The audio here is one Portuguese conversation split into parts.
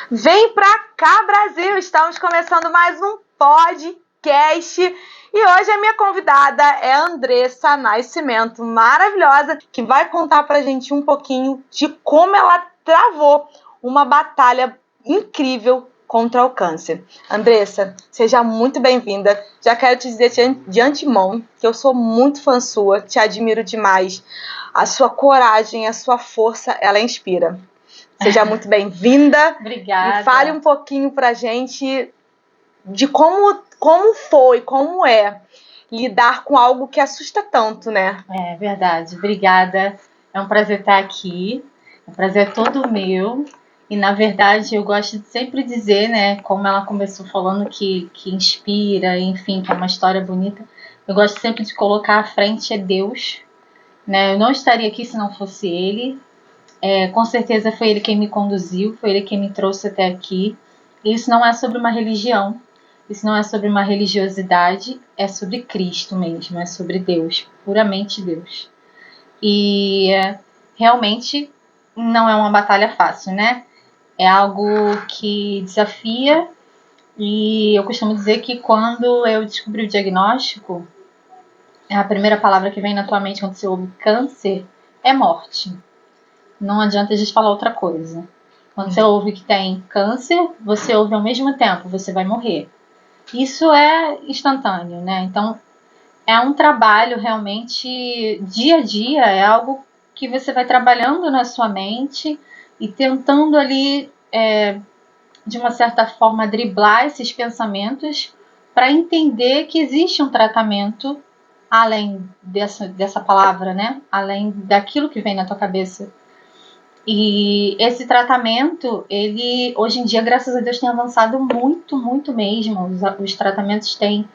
Vem pra cá, Brasil! Estamos começando mais um podcast e hoje a minha convidada é a Andressa Nascimento, maravilhosa, que vai contar pra gente um pouquinho de como ela travou uma batalha incrível contra o câncer. Andressa, seja muito bem-vinda. Já quero te dizer de antemão que eu sou muito fã sua, te admiro demais. A sua coragem, a sua força, ela inspira. Seja muito bem-vinda. Obrigada. E fale um pouquinho pra gente de como é lidar com algo que assusta tanto, né? É verdade. Obrigada. É um prazer estar aqui. O prazer é todo meu. E, na verdade, eu gosto de sempre dizer, né, como ela começou falando que inspira, enfim, que é uma história bonita. Eu gosto sempre de colocar à frente é Deus, né? Eu não estaria aqui se não fosse Ele. Com certeza foi Ele quem me conduziu, foi Ele quem me trouxe até aqui. E isso não é sobre uma religião, isso não é sobre uma religiosidade, é sobre Cristo mesmo, é sobre Deus, puramente Deus. E realmente não é uma batalha fácil, né? É algo que desafia, e eu costumo dizer que quando eu descobri o diagnóstico, a primeira palavra que vem na tua mente quando você ouve câncer é morte. Não adianta a gente falar outra coisa. Quando você ouve que tem câncer, você ouve ao mesmo tempo, você vai morrer. Isso é instantâneo, né? Então, é um trabalho realmente dia a dia, é algo que você vai trabalhando na sua mente e tentando ali, de uma certa forma, driblar esses pensamentos para entender que existe um tratamento além dessa palavra, né? Além daquilo que vem na tua cabeça. E esse tratamento, ele hoje em dia, graças a Deus, tem avançado muito, muito mesmo. Os tratamentos têm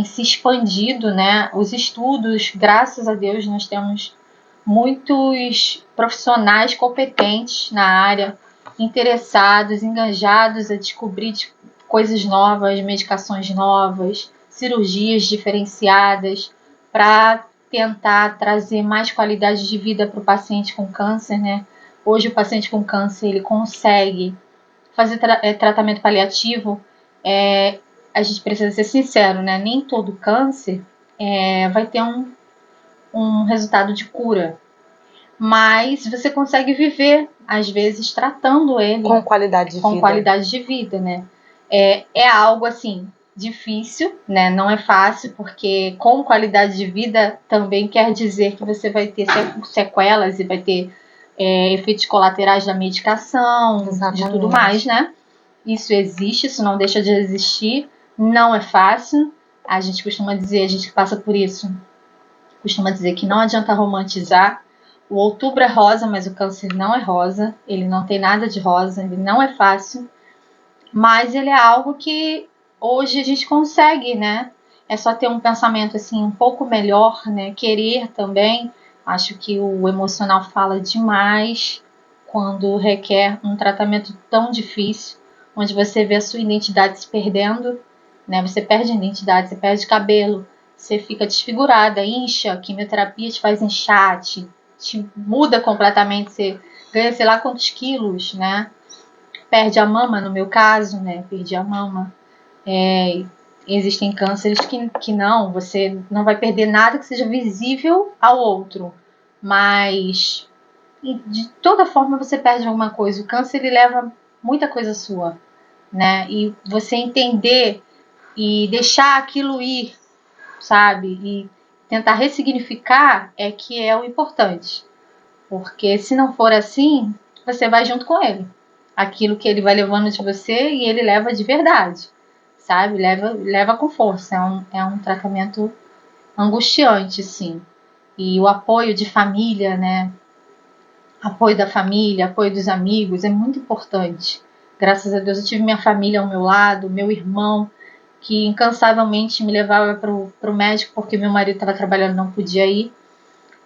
se expandido, né? Os estudos, graças a Deus, nós temos muitos profissionais competentes na área, interessados, engajados a descobrir coisas novas, medicações novas, cirurgias diferenciadas, para tentar trazer mais qualidade de vida para o paciente com câncer, né? Hoje o paciente com câncer ele consegue fazer tratamento paliativo. A gente precisa ser sincero, né? Nem todo câncer vai ter um resultado de cura, mas você consegue viver, às vezes, tratando ele com qualidade de vida, né? É algo assim difícil, né? Não é fácil, porque com qualidade de vida também quer dizer que você vai ter sequelas e vai ter efeitos colaterais da medicação, Exatamente. De tudo mais, né? Isso existe, isso não deixa de existir, não é fácil. A gente costuma dizer, a gente que passa por isso, costuma dizer que não adianta romantizar. O outubro é rosa, mas o câncer não é rosa, ele não tem nada de rosa, ele não é fácil, mas ele é algo que hoje a gente consegue, né? É só ter um pensamento assim um pouco melhor, né? Querer também. Acho que o emocional fala demais quando requer um tratamento tão difícil, onde você vê a sua identidade se perdendo, né? Você perde a identidade, você perde cabelo, você fica desfigurada, incha, a quimioterapia te faz inchar, te muda completamente, você ganha sei lá quantos quilos, né? Perde a mama, no meu caso, né? Perdi a mama. Existem cânceres que não, você não vai perder nada que seja visível ao outro, mas de toda forma você perde alguma coisa. O câncer ele leva muita coisa sua, né? E você entender e deixar aquilo ir, sabe? E tentar ressignificar é que é o importante, porque se não for assim, você vai junto com ele. Aquilo que ele vai levando de você e ele leva de verdade, sabe? Leva com força. É um tratamento angustiante, sim. E o apoio de família, né? Apoio da família, apoio dos amigos é muito importante. Graças a Deus eu tive minha família ao meu lado, meu irmão, que incansavelmente me levava para o médico porque meu marido estava trabalhando e não podia ir.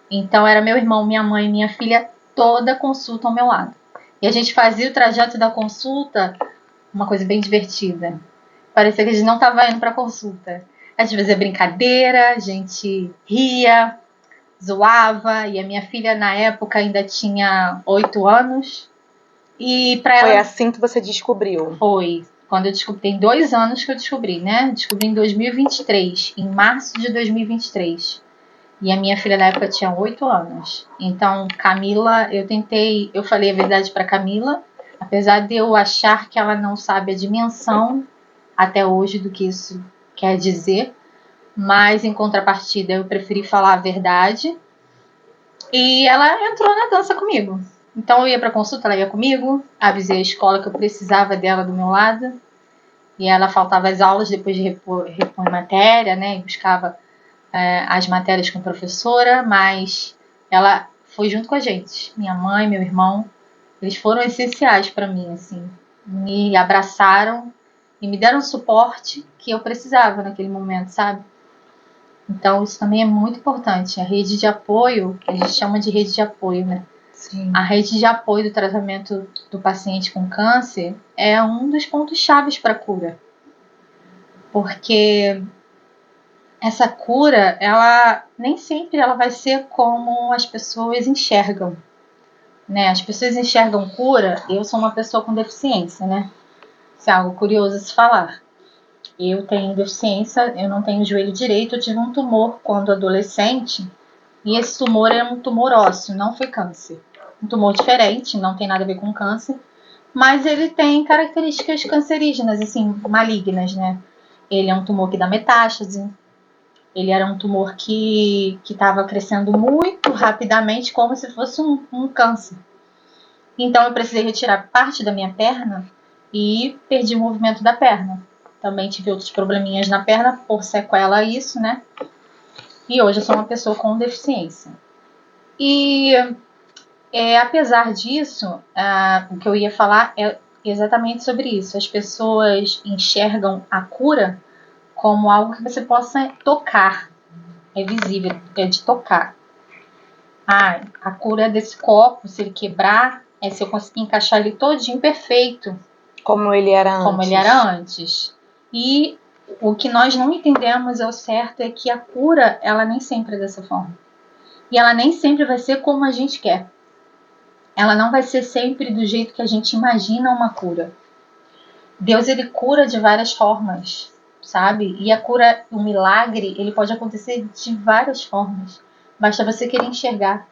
Então era meu irmão, minha mãe e minha filha, toda consulta ao meu lado. E a gente fazia o trajeto da consulta, uma coisa bem divertida. Parecia que a gente não estava indo para a consulta. A gente fazia brincadeira, a gente ria, zoava. E a minha filha, na época, ainda tinha 8 anos. E para ela... Foi assim que você descobriu? Foi. Quando eu descobri, tem 2 anos que eu descobri, né? Descobri em 2023, em março de 2023. E a minha filha na época tinha 8 anos. Então, Camila, eu falei a verdade para Camila, apesar de eu achar que ela não sabe a dimensão até hoje do que isso quer dizer, mas em contrapartida eu preferi falar a verdade. E ela entrou na dança comigo. Então eu ia para consulta, ela ia comigo, avisei a escola que eu precisava dela do meu lado. E ela faltava as aulas depois de repor matéria, né? E buscava as matérias com a professora, mas ela foi junto com a gente. Minha mãe, meu irmão, eles foram essenciais para mim, assim. Me abraçaram e me deram o suporte que eu precisava naquele momento, sabe? Então isso também é muito importante. A rede de apoio, que a gente chama de rede de apoio, né? Sim. A rede de apoio do tratamento do paciente com câncer é um dos pontos chaves para a cura. Porque essa cura, ela nem sempre ela vai ser como as pessoas enxergam, né? As pessoas enxergam cura. Eu sou uma pessoa com deficiência, né? Isso é algo curioso a se falar. Eu tenho deficiência, eu não tenho joelho direito, eu tive um tumor quando adolescente, e esse tumor é um tumor ósseo, não foi câncer. Um tumor diferente, não tem nada a ver com câncer, mas ele tem características cancerígenas, assim, malignas, né? Ele é um tumor que dá metástase, ele era um tumor que estava crescendo muito rapidamente, como se fosse um câncer. Então eu precisei retirar parte da minha perna e perdi o movimento da perna. Também tive outros probleminhas na perna por sequela isso, né? E hoje eu sou uma pessoa com deficiência. E apesar disso, o que eu ia falar é exatamente sobre isso. As pessoas enxergam a cura como algo que você possa tocar. É visível, é de tocar. A cura desse copo, se ele quebrar, é se eu conseguir encaixar ele todinho perfeito. Como ele era antes. Como ele era antes. E o que nós não entendemos ao certo é que a cura, ela nem sempre é dessa forma. E ela nem sempre vai ser como a gente quer. Ela não vai ser sempre do jeito que a gente imagina uma cura. Deus, ele cura de várias formas, sabe? E a cura, o milagre, ele pode acontecer de várias formas. Basta você querer enxergar.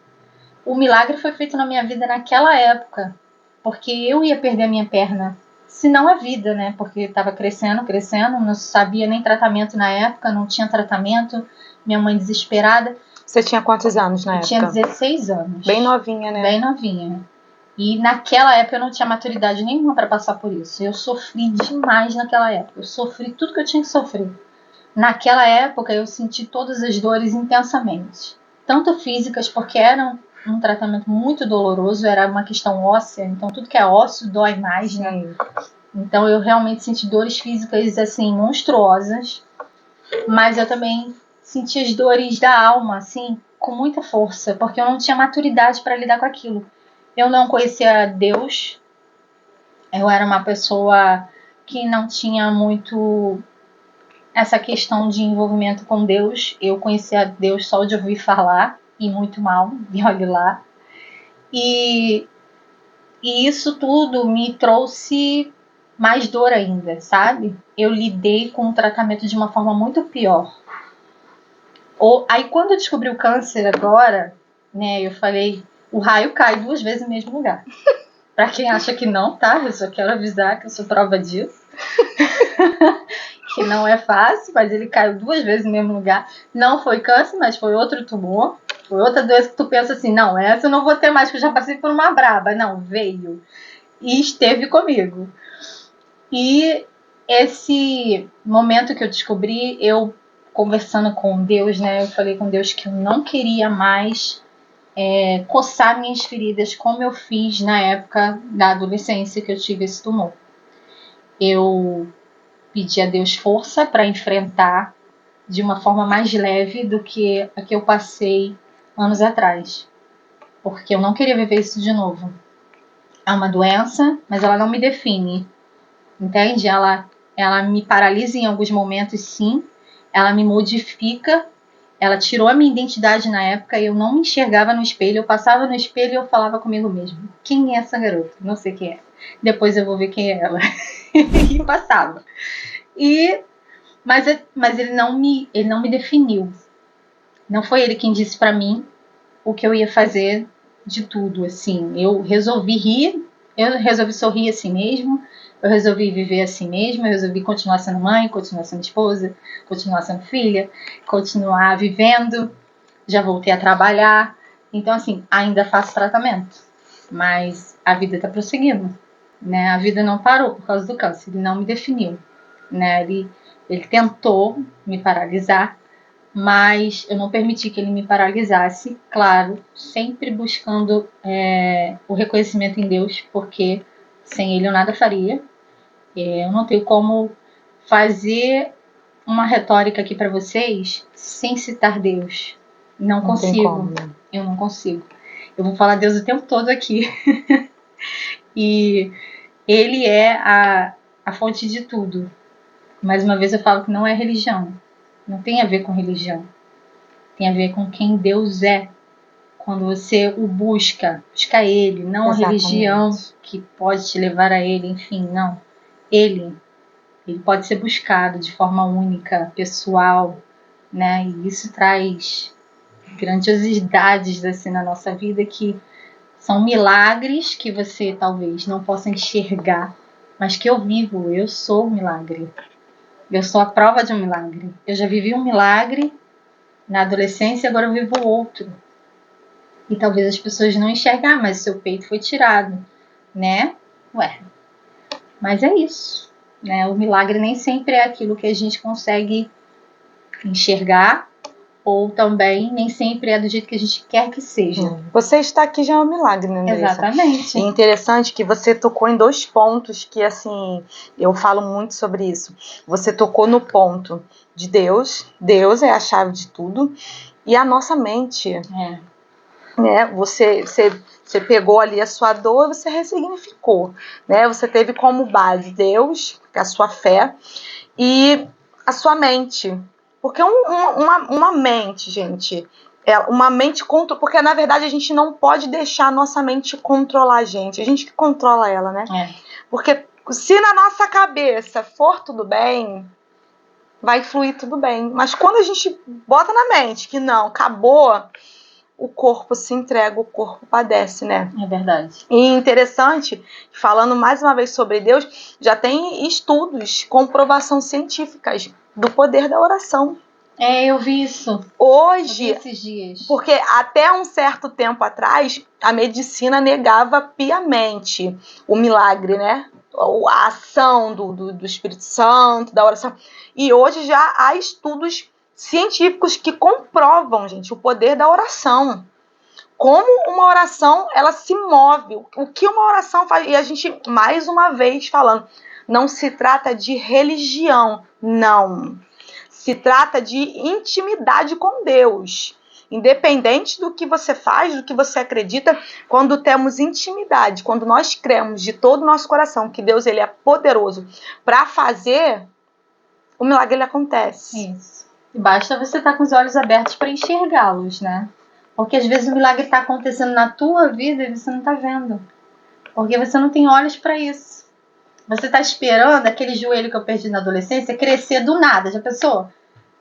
O milagre foi feito na minha vida naquela época, porque eu ia perder a minha perna. Se não a vida, né? Porque estava crescendo, não sabia nem tratamento na época, não tinha tratamento. Minha mãe desesperada. Você tinha quantos anos na época? Eu tinha 16 anos. Bem novinha, né? Bem novinha. E naquela época eu não tinha maturidade nenhuma para passar por isso. Eu sofri demais naquela época. Eu sofri tudo que eu tinha que sofrer. Naquela época eu senti todas as dores intensamente. Tanto físicas, porque era um tratamento muito doloroso, era uma questão óssea. Então tudo que é ósseo dói mais, né? Então eu realmente senti dores físicas assim monstruosas. Mas eu também senti as dores da alma, assim, com muita força. Porque eu não tinha maturidade para lidar com aquilo. Eu não conhecia Deus. Eu era uma pessoa que não tinha muito essa questão de envolvimento com Deus. Eu conhecia Deus só de ouvir falar, e muito mal, e olhe lá. E isso tudo me trouxe mais dor ainda, sabe? Eu lidei com o tratamento de uma forma muito pior. Aí quando eu descobri o câncer agora, né, eu falei, o raio cai 2 vezes no mesmo lugar. Pra quem acha que não, tá? Eu só quero avisar que eu sou prova disso. Que não é fácil, mas ele caiu 2 vezes no mesmo lugar. Não foi câncer, mas foi outro tumor. Foi outra doença que tu pensa assim, não, essa eu não vou ter mais, que eu já passei por uma braba. Não, veio. E esteve comigo. E esse momento que eu descobri, eu conversando com Deus, né? Eu falei com Deus que eu não queria mais coçar minhas feridas como eu fiz na época da adolescência que eu tive esse tumor. Eu pedi a Deus força para enfrentar de uma forma mais leve do que a que eu passei anos atrás. Porque eu não queria viver isso de novo. É uma doença, mas ela não me define. Entende? Ela me paralisa em alguns momentos, sim. Ela me modifica. ela tirou a minha identidade na época e eu não me enxergava no espelho. Eu passava no espelho e eu falava comigo mesmo: quem é essa garota? Não sei quem é. Depois eu vou ver quem é ela. E passava. Mas ele não me definiu. Não foi ele quem disse pra mim o que eu ia fazer de tudo, assim. Eu resolvi rir, eu resolvi sorrir assim mesmo, eu resolvi viver assim mesmo, eu resolvi continuar sendo mãe, continuar sendo esposa, continuar sendo filha, continuar vivendo. Já voltei a trabalhar. Então, assim, ainda faço tratamento, mas a vida tá prosseguindo, né? A vida não parou por causa do câncer, ele não me definiu, né? Ele tentou me paralisar, mas eu não permiti que ele me paralisasse, claro, sempre buscando o reconhecimento em Deus, porque sem ele eu nada faria. Eu não tenho como fazer uma retórica aqui para vocês sem citar Deus. Não consigo. Eu não consigo. Eu vou falar Deus o tempo todo aqui. E ele é a fonte de tudo. Mais uma vez eu falo que não é religião. Não tem a ver com religião. Tem a ver com quem Deus é. Quando você o busca ele, não a religião que pode te levar a ele, enfim, não. Ele pode ser buscado de forma única, pessoal, né? E isso traz grandiosidades assim na nossa vida, que são milagres que você talvez não possa enxergar, mas que eu vivo. Eu sou um milagre. Eu sou a prova de um milagre. Eu já vivi um milagre na adolescência, agora eu vivo outro. E talvez as pessoas não enxergar, mas o seu peito foi tirado, né? Mas é isso, né? O milagre nem sempre é aquilo que a gente consegue enxergar, ou também nem sempre é do jeito que a gente quer que seja. Você está aqui já é um milagre, né, Andressa? Exatamente. É interessante que você tocou em 2 pontos que, assim, eu falo muito sobre isso. Você tocou no ponto de Deus. Deus é a chave de tudo. E a nossa mente. Né? Você pegou ali a sua dor e você ressignificou. Né? Você teve como base Deus, a sua fé, e a sua mente. Porque uma mente, gente, uma mente contra, porque na verdade a gente não pode deixar a nossa mente controlar a gente que controla ela, né? Porque se na nossa cabeça for tudo bem, vai fluir tudo bem. Mas quando a gente bota na mente que não, acabou, o corpo se entrega, o corpo padece, né? É verdade. E interessante, falando mais uma vez sobre Deus, já tem estudos, comprovação científicas do poder da oração. Eu vi isso. Hoje, eu vi esses dias. Porque até um certo tempo atrás, a medicina negava piamente o milagre, né? A ação do Espírito Santo, da oração. E hoje já há estudos científicos que comprovam, gente, o poder da oração. Como uma oração, ela se move. O que uma oração faz? E a gente, mais uma vez falando, não se trata de religião, não. Se trata de intimidade com Deus. Independente do que você faz, do que você acredita, quando temos intimidade, quando nós cremos de todo o nosso coração que Deus ele é poderoso para fazer, o milagre ele acontece. Isso. E basta você estar com os olhos abertos para enxergá-los, né? Porque às vezes o milagre está acontecendo na tua vida e você não está vendo. Porque você não tem olhos para isso. Você está esperando aquele joelho que eu perdi na adolescência crescer do nada. Já pensou?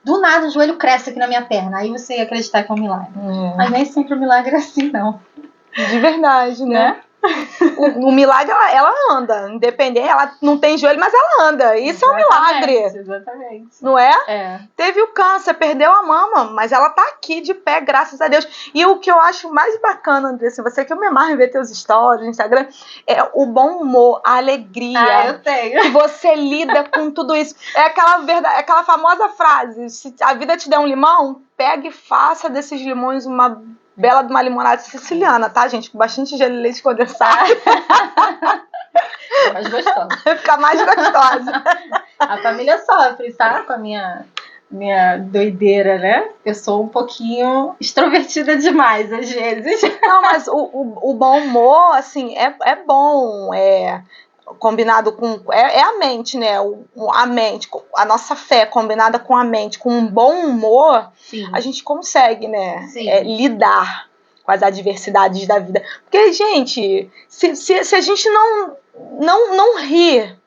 Do nada o joelho cresce aqui na minha perna. Aí você ia acreditar que é um milagre. Mas nem sempre o milagre é assim, não. De verdade, né? O milagre, ela anda. Independente, ela não tem joelho, mas ela anda. Isso exatamente, é um milagre. Exatamente. Não é? Teve o câncer, perdeu a mama, mas ela tá aqui de pé, graças a Deus. E o que eu acho mais bacana, Andressa, você que eu me amarro em ver teus stories no Instagram, é o bom humor, a alegria. Eu tenho. Que você lida com tudo isso. É aquela famosa frase: se a vida te der um limão, pega e faça desses limões uma bela de uma limonada siciliana, tá, gente? Com bastante gelo e leite condensado. Fica mais gostosa. Fica mais gostosa. A família sofre, tá? Com a minha doideira, né? Eu sou um pouquinho extrovertida demais, às vezes. Não, mas o bom humor, assim, é bom. combinado com... É a mente, né? A mente, a nossa fé combinada com a mente, com um bom humor, Sim. a gente consegue, né? Sim. Lidar com as adversidades da vida. Porque, gente, se a gente não rir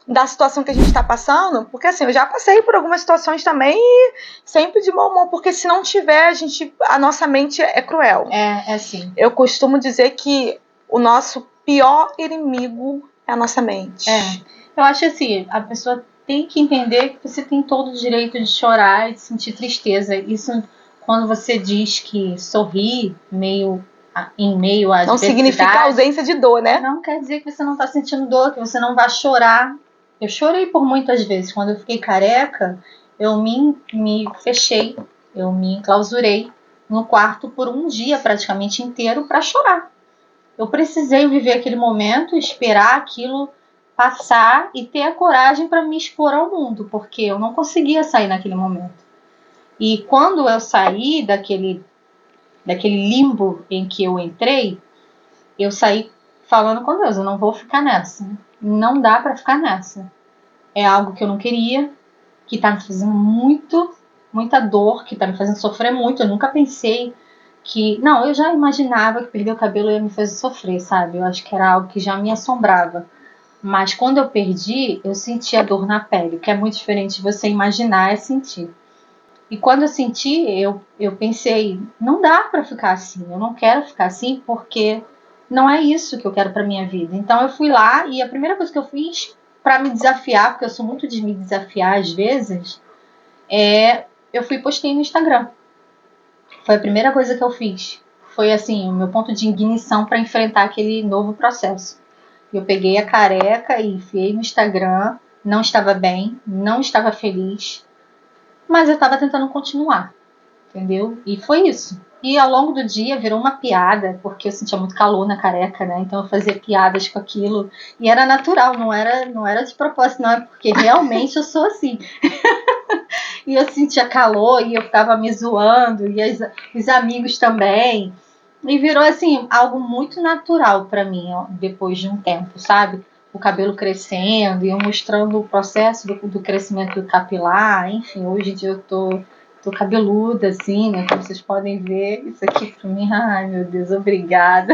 da situação que a gente está passando, porque assim, eu já passei por algumas situações também e sempre de bom humor, porque se não tiver, a nossa mente é cruel. É assim. Eu costumo dizer que o nosso pior inimigo é a nossa mente. Eu acho assim, a pessoa tem que entender que você tem todo o direito de chorar e de sentir tristeza. Isso, quando você diz que sorrir em meio à não adversidade, significa ausência de dor, né? Não quer dizer que você não está sentindo dor, que você não vai chorar. Eu chorei por muitas vezes. Quando eu fiquei careca, eu me fechei, eu me enclausurei no quarto por um dia praticamente inteiro para chorar. Eu precisei viver aquele momento, esperar aquilo passar e ter a coragem para me expor ao mundo, porque eu não conseguia sair naquele momento. E quando eu saí daquele limbo em que eu entrei, eu saí falando com Deus, eu não vou ficar nessa. Não dá para ficar nessa. É algo que eu não queria, que tá me fazendo muita dor, que tá me fazendo sofrer muito. Eu nunca pensei que... Não, eu já imaginava que perder o cabelo ia me fazer sofrer, sabe? Eu acho que era algo que já me assombrava. Mas quando eu perdi, eu senti a dor na pele, que é muito diferente de você imaginar, é sentir. E quando eu senti, eu pensei, não dá para ficar assim, eu não quero ficar assim porque não é isso que eu quero para minha vida. Então eu fui lá e a primeira coisa que eu fiz para me desafiar, porque eu sou muito de me desafiar às vezes, eu fui e postei no Instagram. Foi a primeira coisa que eu fiz. Foi assim, o meu ponto de ignição para enfrentar aquele novo processo. Eu peguei a careca e enfiei no Instagram, não estava bem, não estava feliz, mas eu estava tentando continuar, entendeu? E foi isso. E ao longo do dia virou uma piada, porque eu sentia muito calor na careca, né? Então eu fazia piadas com aquilo. E era natural, não era de propósito, não. É porque realmente eu sou assim. E eu sentia calor e eu ficava me zoando. E os amigos também. E virou, assim, algo muito natural pra mim, ó, depois de um tempo, sabe? O cabelo crescendo e eu mostrando o processo do crescimento capilar. Enfim, hoje em dia eu tô cabeluda, assim, né? Como vocês podem ver, isso aqui pra mim, ai meu Deus, obrigada.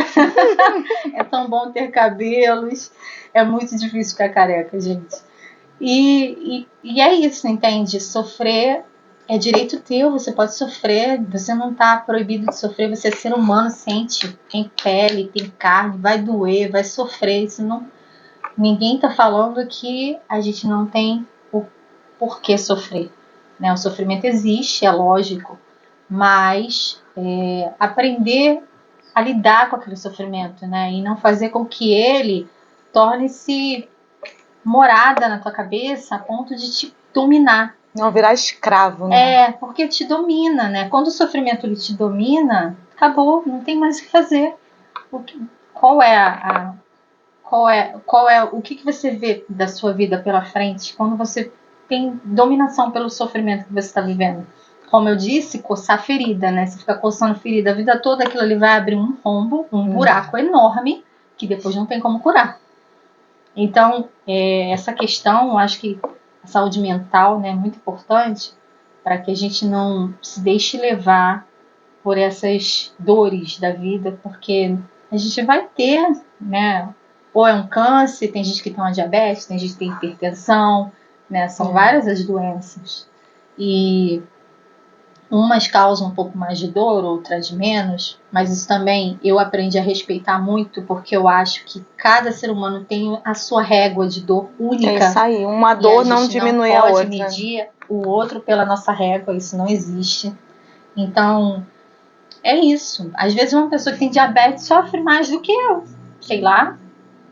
É tão bom ter cabelos, é muito difícil ficar careca, gente. E é isso, entende? Sofrer é direito teu, você pode sofrer, você não tá proibido de sofrer, você é ser humano, sente, tem pele, tem carne, vai doer, vai sofrer, isso não... Ninguém tá falando que a gente não tem o porquê sofrer. Né? O sofrimento existe, é lógico, mas aprender a lidar com aquele sofrimento, né? E não fazer com que ele torne-se morada na tua cabeça a ponto de te dominar. Não virar escravo, né? Porque te domina, né? Quando o sofrimento ele te domina, acabou, não tem mais o que fazer. O que você vê da sua vida pela frente quando você tem dominação pelo sofrimento que você está vivendo? Como eu disse, coçar ferida, né? Se ficar coçando ferida a vida toda, aquilo ali vai abrir um rombo, um buraco enorme, que depois não tem como curar. Então, essa questão, eu acho que a saúde mental, né, é muito importante para que a gente não se deixe levar por essas dores da vida, porque a gente vai ter, né? Ou é um câncer, tem gente que tem uma diabetes, tem gente que tem hipertensão, né? São várias as doenças. E umas causam um pouco mais de dor, outras menos, mas isso também eu aprendi a respeitar muito, porque eu acho que cada ser humano tem a sua régua de dor única. É isso aí, uma dor não diminui a outra. Não pode medir o outro pela nossa régua, isso não existe. Então, é isso. Às vezes uma pessoa que tem diabetes sofre mais do que eu, sei lá,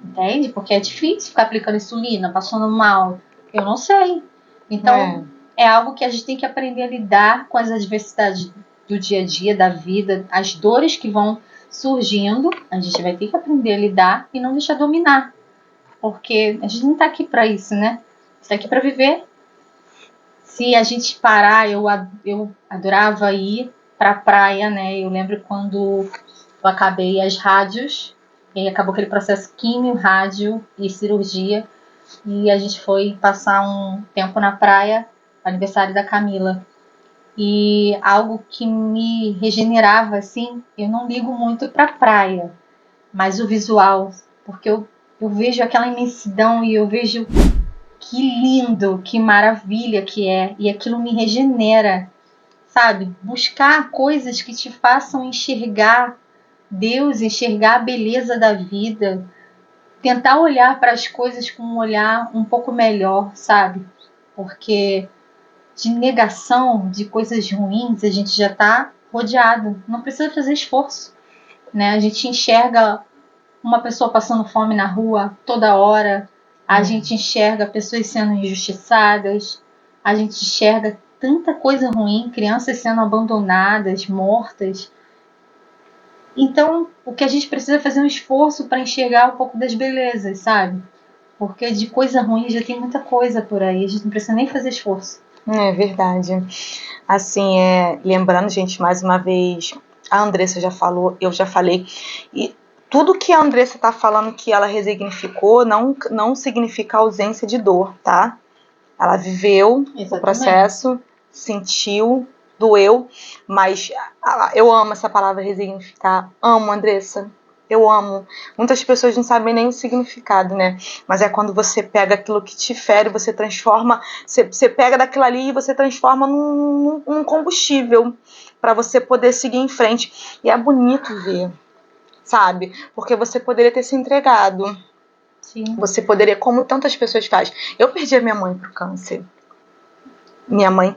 entende? Porque é difícil ficar aplicando insulina, passando mal, eu não sei. Então, é algo que a gente tem que aprender a lidar com as adversidades do dia a dia, da vida, as dores que vão surgindo, a gente vai ter que aprender a lidar e não deixar dominar. Porque a gente não tá aqui pra isso, né? A gente tá aqui pra viver. Se a gente parar, eu adorava ir pra praia, né? Eu lembro quando eu acabei as rádios, E aí acabou aquele processo químio, rádio e cirurgia. E a gente foi passar um tempo na praia, aniversário da Camila. E algo que me regenerava, assim, eu não ligo muito pra praia, mas o visual, porque eu vejo aquela imensidão e eu vejo que lindo, que maravilha que é, e aquilo me regenera, sabe? Buscar coisas que te façam enxergar Deus, enxergar a beleza da vida, tentar olhar para as coisas com um olhar um pouco melhor, sabe? Porque de negação, de coisas ruins, a gente já está rodeado. Não precisa fazer esforço, né? A gente enxerga uma pessoa passando fome na rua toda hora, a gente enxerga pessoas sendo injustiçadas, a gente enxerga tanta coisa ruim, crianças sendo abandonadas, mortas. Então, o que a gente precisa é fazer um esforço para enxergar um pouco das belezas, sabe? Porque de coisa ruim já tem muita coisa por aí, a gente não precisa nem fazer esforço. É verdade. Assim, lembrando, gente, mais uma vez, a Andressa já falou, eu já falei, e tudo que a Andressa tá falando que ela resignificou não significa ausência de dor, tá? Ela viveu o processo, sentiu, doeu, mas eu amo essa palavra resignificar. Amo, Andressa. Eu amo. Muitas pessoas não sabem nem o significado, né? Mas é quando você pega aquilo que te fere, você transforma, você pega daquilo ali e você transforma num combustível para você poder seguir em frente. E é bonito ver, sabe? Porque você poderia ter se entregado. Sim. Você poderia, como tantas pessoas fazem. Eu perdi a minha mãe pro câncer. Minha mãe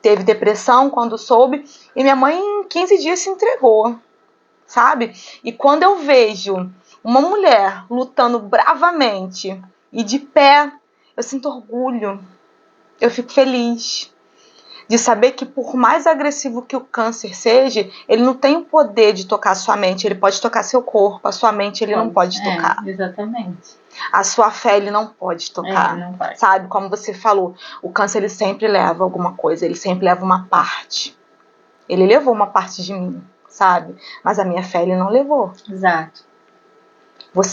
teve depressão quando soube, e minha mãe em 15 dias se entregou, sabe? E quando eu vejo uma mulher lutando bravamente e de pé, eu sinto orgulho, eu fico feliz de saber que, por mais agressivo que o câncer seja, ele não tem o poder de tocar a sua mente, ele pode tocar seu corpo, a sua mente ele não pode tocar. Exatamente. A sua fé ele não pode tocar, não pode. Sabe? Como você falou, o câncer ele sempre leva alguma coisa, ele sempre leva uma parte. Ele levou uma parte de mim, sabe? Mas a minha fé ele não levou. Exato.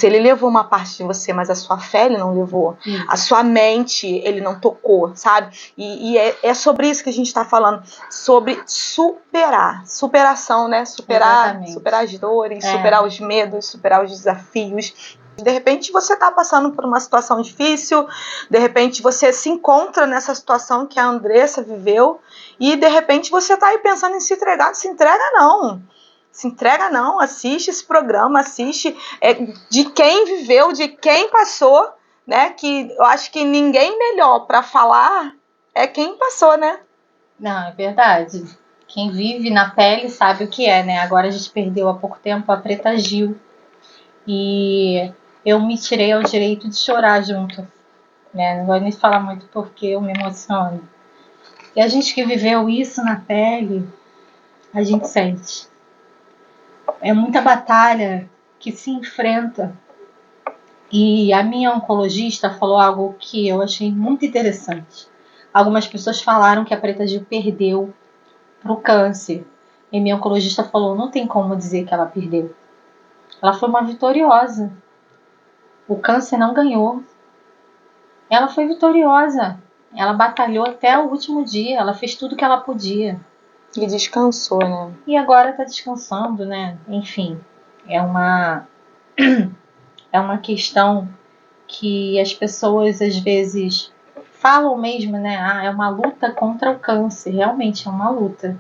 Ele levou uma parte de você, mas a sua fé ele não levou. A sua mente ele não tocou, sabe? E é sobre isso que a gente está falando, sobre superação, né? Superar as dores, superar os medos, superar os desafios. De repente você está passando por uma situação difícil, de repente você se encontra nessa situação que a Andressa viveu e de repente você está aí pensando em se entregar. Se entrega não. Se entrega não, assiste esse programa, assiste de quem viveu, de quem passou, né? Que eu acho que ninguém melhor para falar é quem passou, né? Não, é verdade. Quem vive na pele sabe o que é, né? Agora a gente perdeu há pouco tempo a Preta Gil e eu me tirei ao direito de chorar junto, né? Não vou nem falar muito porque eu me emociono. E a gente que viveu isso na pele, a gente sente. É muita batalha que se enfrenta. E a minha oncologista falou algo que eu achei muito interessante. Algumas pessoas falaram que a Preta Gil perdeu pro câncer. E minha oncologista falou, não tem como dizer que ela perdeu. Ela foi uma vitoriosa. O câncer não ganhou. Ela foi vitoriosa. Ela batalhou até o último dia. Ela fez tudo que ela podia. E descansou, né? E agora tá descansando, né? Enfim, é uma questão que as pessoas às vezes falam mesmo, né? É uma luta contra o câncer. Realmente é uma luta.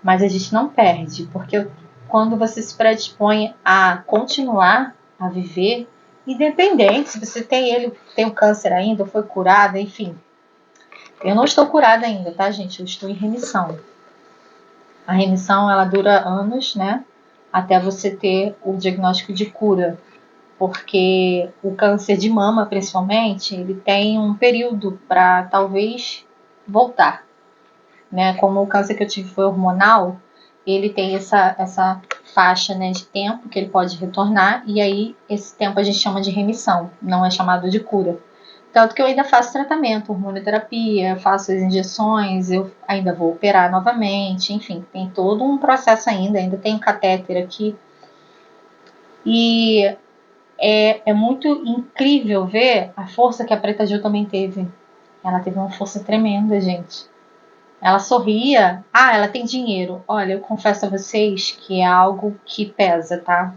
Mas a gente não perde, porque quando você se predispõe a continuar a viver, independente se você tem o câncer ainda, ou foi curada, enfim. Eu não estou curada ainda, tá, gente? Eu estou em remissão. A remissão, ela dura anos, né? Até você ter o diagnóstico de cura. Porque o câncer de mama, principalmente, ele tem um período para talvez voltar. Né? Como o câncer que eu tive foi hormonal, ele tem essa faixa, né, de tempo que ele pode retornar, e aí esse tempo a gente chama de remissão, não é chamado de cura. Tanto que eu ainda faço tratamento, hormonioterapia, faço as injeções, eu ainda vou operar novamente, enfim, tem todo um processo ainda tem um catéter aqui. E é muito incrível ver a força que a Preta Gil também teve. Ela teve uma força tremenda, gente. Ela sorria. Ela tem dinheiro. Olha, eu confesso a vocês que é algo que pesa, tá?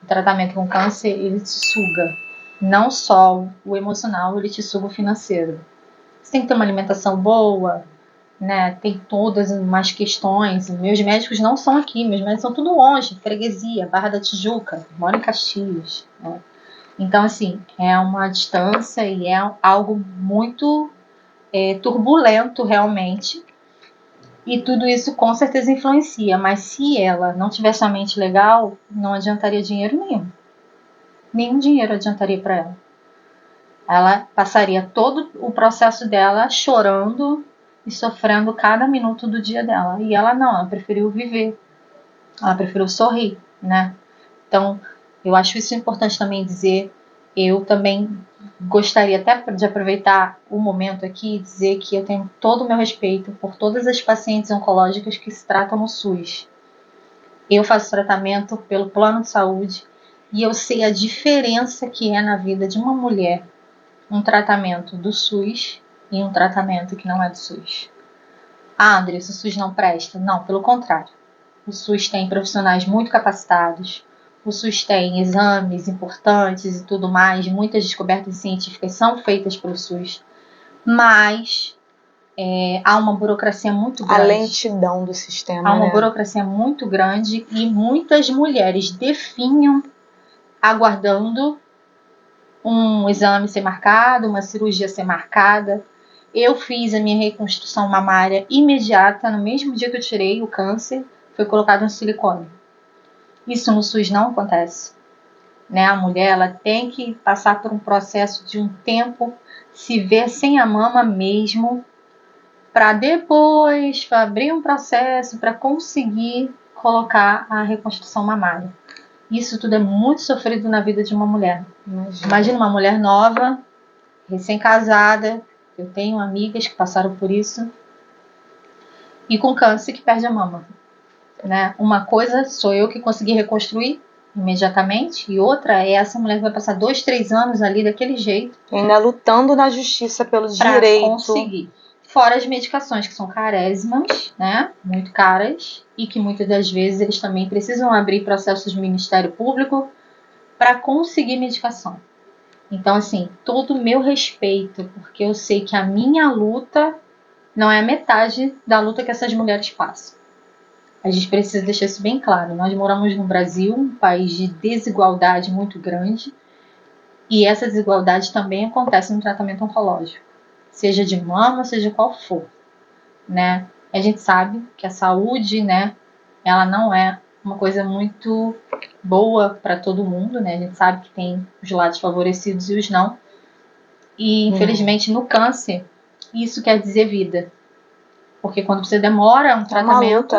O tratamento com câncer, ele te suga. Não só o emocional, ele te suga o financeiro. Você tem que ter uma alimentação boa, né? Tem todas umas questões. Meus médicos não são aqui, meus médicos são tudo longe. Freguesia, Barra da Tijuca, moro em Caxias, né? Então, assim, é uma distância e é algo muito turbulento, realmente. E tudo isso com certeza influencia. Mas se ela não tivesse a mente legal, não adiantaria dinheiro nenhum. Nenhum dinheiro adiantaria para ela. Ela passaria todo o processo dela chorando e sofrendo cada minuto do dia dela. E ela não, ela preferiu viver. Ela preferiu sorrir, né? Então, eu acho isso importante também dizer. Eu também gostaria até de aproveitar o momento aqui e dizer que eu tenho todo o meu respeito por todas as pacientes oncológicas que se tratam no SUS. Eu faço tratamento pelo plano de saúde e eu sei a diferença que é na vida de uma mulher um tratamento do SUS e um tratamento que não é do SUS. Andressa, o SUS não presta? Não, pelo contrário. O SUS tem profissionais muito capacitados, o SUS tem exames importantes e tudo mais, muitas descobertas científicas são feitas pelo SUS, mas há uma burocracia muito grande. A lentidão do sistema. Há uma burocracia muito grande e muitas mulheres definham aguardando um exame ser marcado, uma cirurgia ser marcada. Eu fiz a minha reconstrução mamária imediata, no mesmo dia que eu tirei o câncer, foi colocado um silicone. Isso no SUS não acontece. Né? A mulher ela tem que passar por um processo de um tempo, se ver sem a mama mesmo, para depois abrir um processo para conseguir colocar a reconstrução mamária. Isso tudo é muito sofrido na vida de uma mulher. Imagina uma mulher nova, recém-casada. Eu tenho amigas que passaram por isso. E com câncer que perde a mama. Né? Uma coisa sou eu que consegui reconstruir imediatamente. E outra é essa mulher que vai passar 2, 3 anos ali daquele jeito. Ainda lutando na justiça pelo direito. Para conseguir. Fora as medicações que são carésimas, né? Muito caras. E que muitas das vezes eles também precisam abrir processos do Ministério Público para conseguir medicação. Então, assim, todo o meu respeito, porque eu sei que a minha luta não é a metade da luta que essas mulheres passam. A gente precisa deixar isso bem claro. Nós moramos no Brasil, um país de desigualdade muito grande, e essa desigualdade também acontece no tratamento oncológico, seja de mama, seja qual for, né? A gente sabe que a saúde, né, ela não é uma coisa muito boa para todo mundo, né? A gente sabe que tem os lados favorecidos e os não. E, infelizmente, no câncer, isso quer dizer vida. Porque quando você demora um tratamento...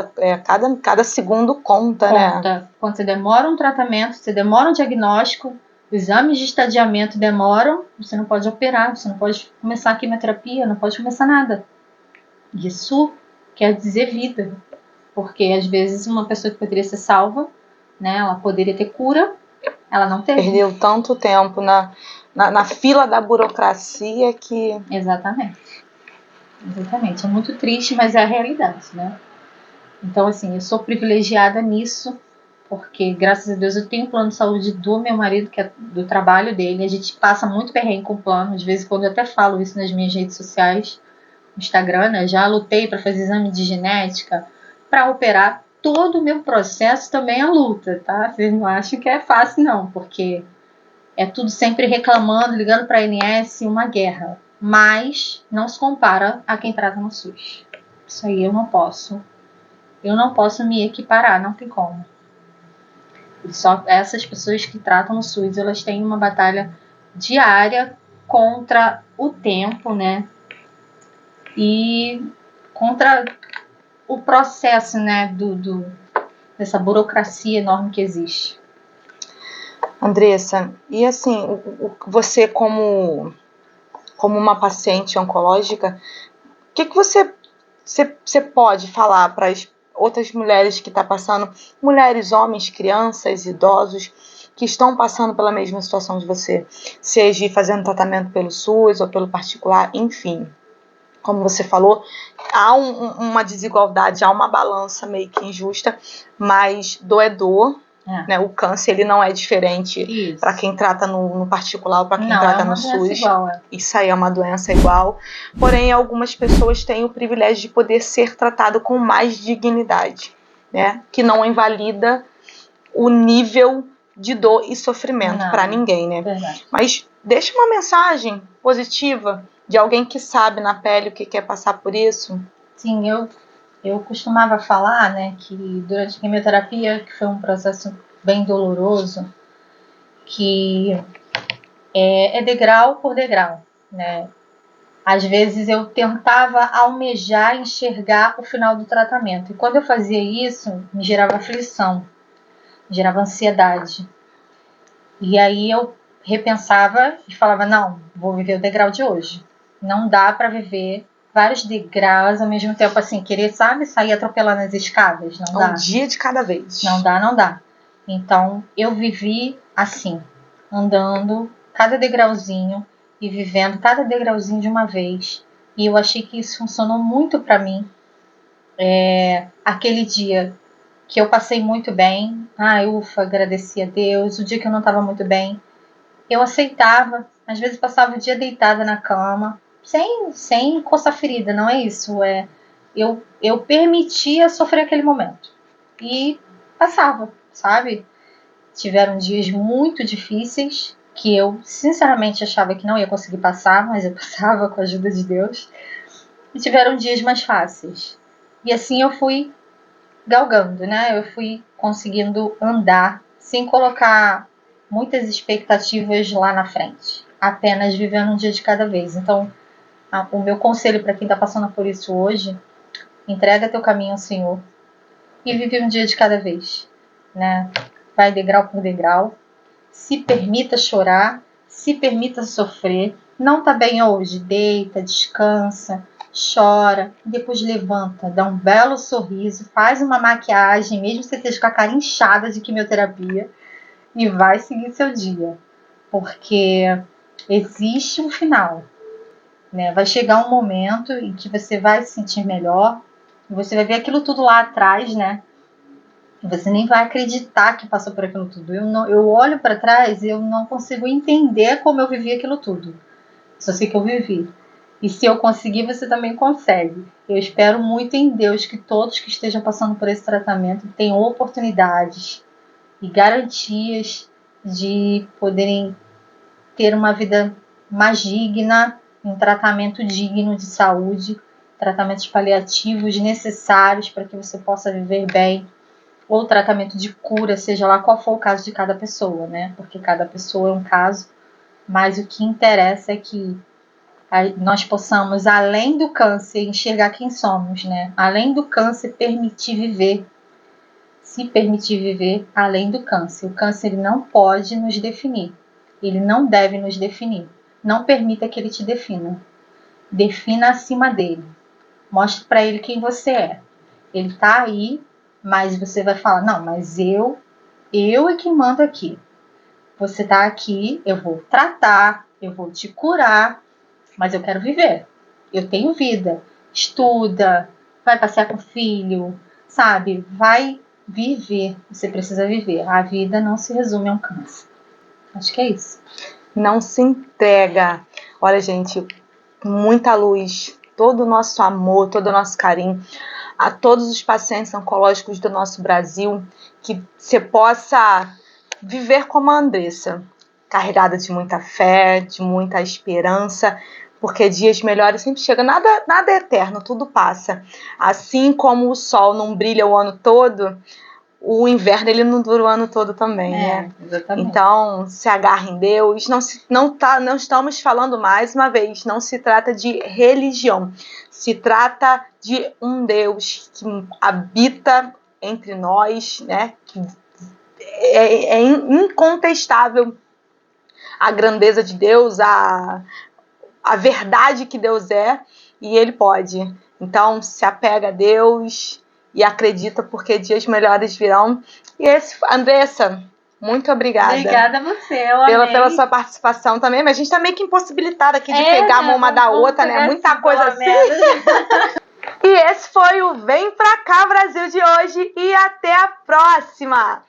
Cada segundo conta, né? Quando você demora um tratamento, você demora um diagnóstico, os exames de estadiamento demoram, você não pode operar, você não pode começar a quimioterapia, não pode começar nada. Isso quer dizer vida. Porque, às vezes, uma pessoa que poderia ser salva, né, ela poderia ter cura, ela não teve. Perdeu tanto tempo na fila da burocracia que... Exatamente. É muito triste, mas é a realidade, né? Então, assim, eu sou privilegiada nisso, porque, graças a Deus, eu tenho um plano de saúde do meu marido, que é do trabalho dele. A gente passa muito perrengue com o plano. De vez em quando eu até falo isso nas minhas redes sociais, no Instagram, né? Já lutei para fazer exame de genética, para operar. Todo o meu processo também é luta, tá? Vocês não acham que é fácil, não, porque é tudo sempre reclamando, ligando para a ANS, uma guerra. Mas não se compara a quem trata no SUS. Isso aí eu não posso. Eu não posso me equiparar, não tem como. E só essas pessoas que tratam no SUS, elas têm uma batalha diária contra o tempo, né? E contra o processo, né, dessa burocracia enorme que existe. Andressa, e assim, você como uma paciente oncológica, o que você pode falar para as outras mulheres que estão passando, mulheres, homens, crianças, idosos, que estão passando pela mesma situação de você, seja fazendo tratamento pelo SUS ou pelo particular, enfim. Como você falou, há uma desigualdade, há uma balança meio que injusta, mas dor é dor. Né? O câncer ele não é diferente para quem trata no particular ou para quem trata no SUS. Igual, Isso aí é uma doença igual. Porém, algumas pessoas têm o privilégio de poder ser tratado com mais dignidade, né? Que não invalida o nível de dor e sofrimento para ninguém, né? Verdade. Mas deixa uma mensagem positiva de alguém que sabe na pele o que quer passar por isso. Sim, eu costumava falar, né, que durante a quimioterapia, que foi um processo bem doloroso, que é degrau por degrau, né? Às vezes eu tentava almejar, enxergar o final do tratamento. E quando eu fazia isso, me gerava aflição, me gerava ansiedade. E aí eu repensava e falava, não, vou viver o degrau de hoje. Não dá para viver vários degraus ao mesmo tempo, assim, querer, sabe, sair atropelando as escadas. Não dá. Um dia de cada vez. Não dá. Então, eu vivi assim, andando cada degrauzinho e vivendo cada degrauzinho de uma vez. E eu achei que isso funcionou muito para mim. Aquele dia que eu passei muito bem, ufa, agradeci a Deus. O dia que eu não estava muito bem, eu aceitava. Às vezes passava o dia deitada na cama, sem coçar ferida, não é isso. Eu permitia sofrer aquele momento. E passava, sabe? Tiveram dias muito difíceis que eu sinceramente achava que não ia conseguir passar, mas eu passava com a ajuda de Deus. E tiveram dias mais fáceis. E assim eu fui galgando, né? Eu fui conseguindo andar sem colocar muitas expectativas lá na frente, apenas vivendo um dia de cada vez. Então, o meu conselho para quem está passando por isso hoje, entrega teu caminho ao Senhor e vive um dia de cada vez, né? Vai degrau por degrau, se permita chorar, se permita sofrer. Não tá bem hoje, deita, descansa, chora, depois levanta, dá um belo sorriso, faz uma maquiagem, mesmo que você esteja com a cara inchada de quimioterapia, e vai seguir seu dia, porque existe um final, né? Vai chegar um momento em que você vai se sentir melhor, e você vai ver aquilo tudo lá atrás, né? Você nem vai acreditar que passou por aquilo tudo. Eu olho para trás e eu não consigo entender como eu vivi aquilo tudo. Só sei que eu vivi. E se eu conseguir, você também consegue. Eu espero muito em Deus que todos que estejam passando por esse tratamento tenham oportunidades e garantias de poderem ter uma vida mais digna, um tratamento digno de saúde, tratamentos paliativos necessários para que você possa viver bem, ou tratamento de cura, seja lá qual for o caso de cada pessoa, né? Porque cada pessoa é um caso, mas o que interessa é que nós possamos, além do câncer, enxergar quem somos, né? Além do câncer, permitir viver, se permitir viver além do câncer. O câncer ele não pode nos definir, ele não deve nos definir. Não permita que ele te defina. Defina acima dele. Mostre para ele quem você é. Ele está aí, mas você vai falar, não, mas eu é que mando aqui. Você está aqui, eu vou tratar, eu vou te curar, mas eu quero viver. Eu tenho vida. Estuda, vai passear com o filho, sabe? Vai viver. Você precisa viver. A vida não se resume a um câncer. Acho que é isso. Não se entrega. Olha, gente, muita luz, todo o nosso amor, todo o nosso carinho a todos os pacientes oncológicos do nosso Brasil, que você possa viver como a Andressa, carregada de muita fé, de muita esperança, porque dias melhores sempre chegam. Nada é eterno, tudo passa. Assim como o sol não brilha o ano todo, o inverno ele não dura o ano todo também, né? Exatamente. Então, se agarre em Deus. Não estamos falando mais uma vez, não se trata de religião. Se trata de um Deus que habita entre nós, né? Que é incontestável a grandeza de Deus, a verdade que Deus é, e Ele pode. Então, se apega a Deus e acredita, porque dias melhores virão. E Andressa, Muito obrigada. Obrigada a você, eu amei. Pela sua participação também, mas a gente tá meio que impossibilitada aqui de pegar a mão uma da outra, né? Muita coisa assim. E esse foi o Vem Pra Cá Brasil de hoje e até a próxima!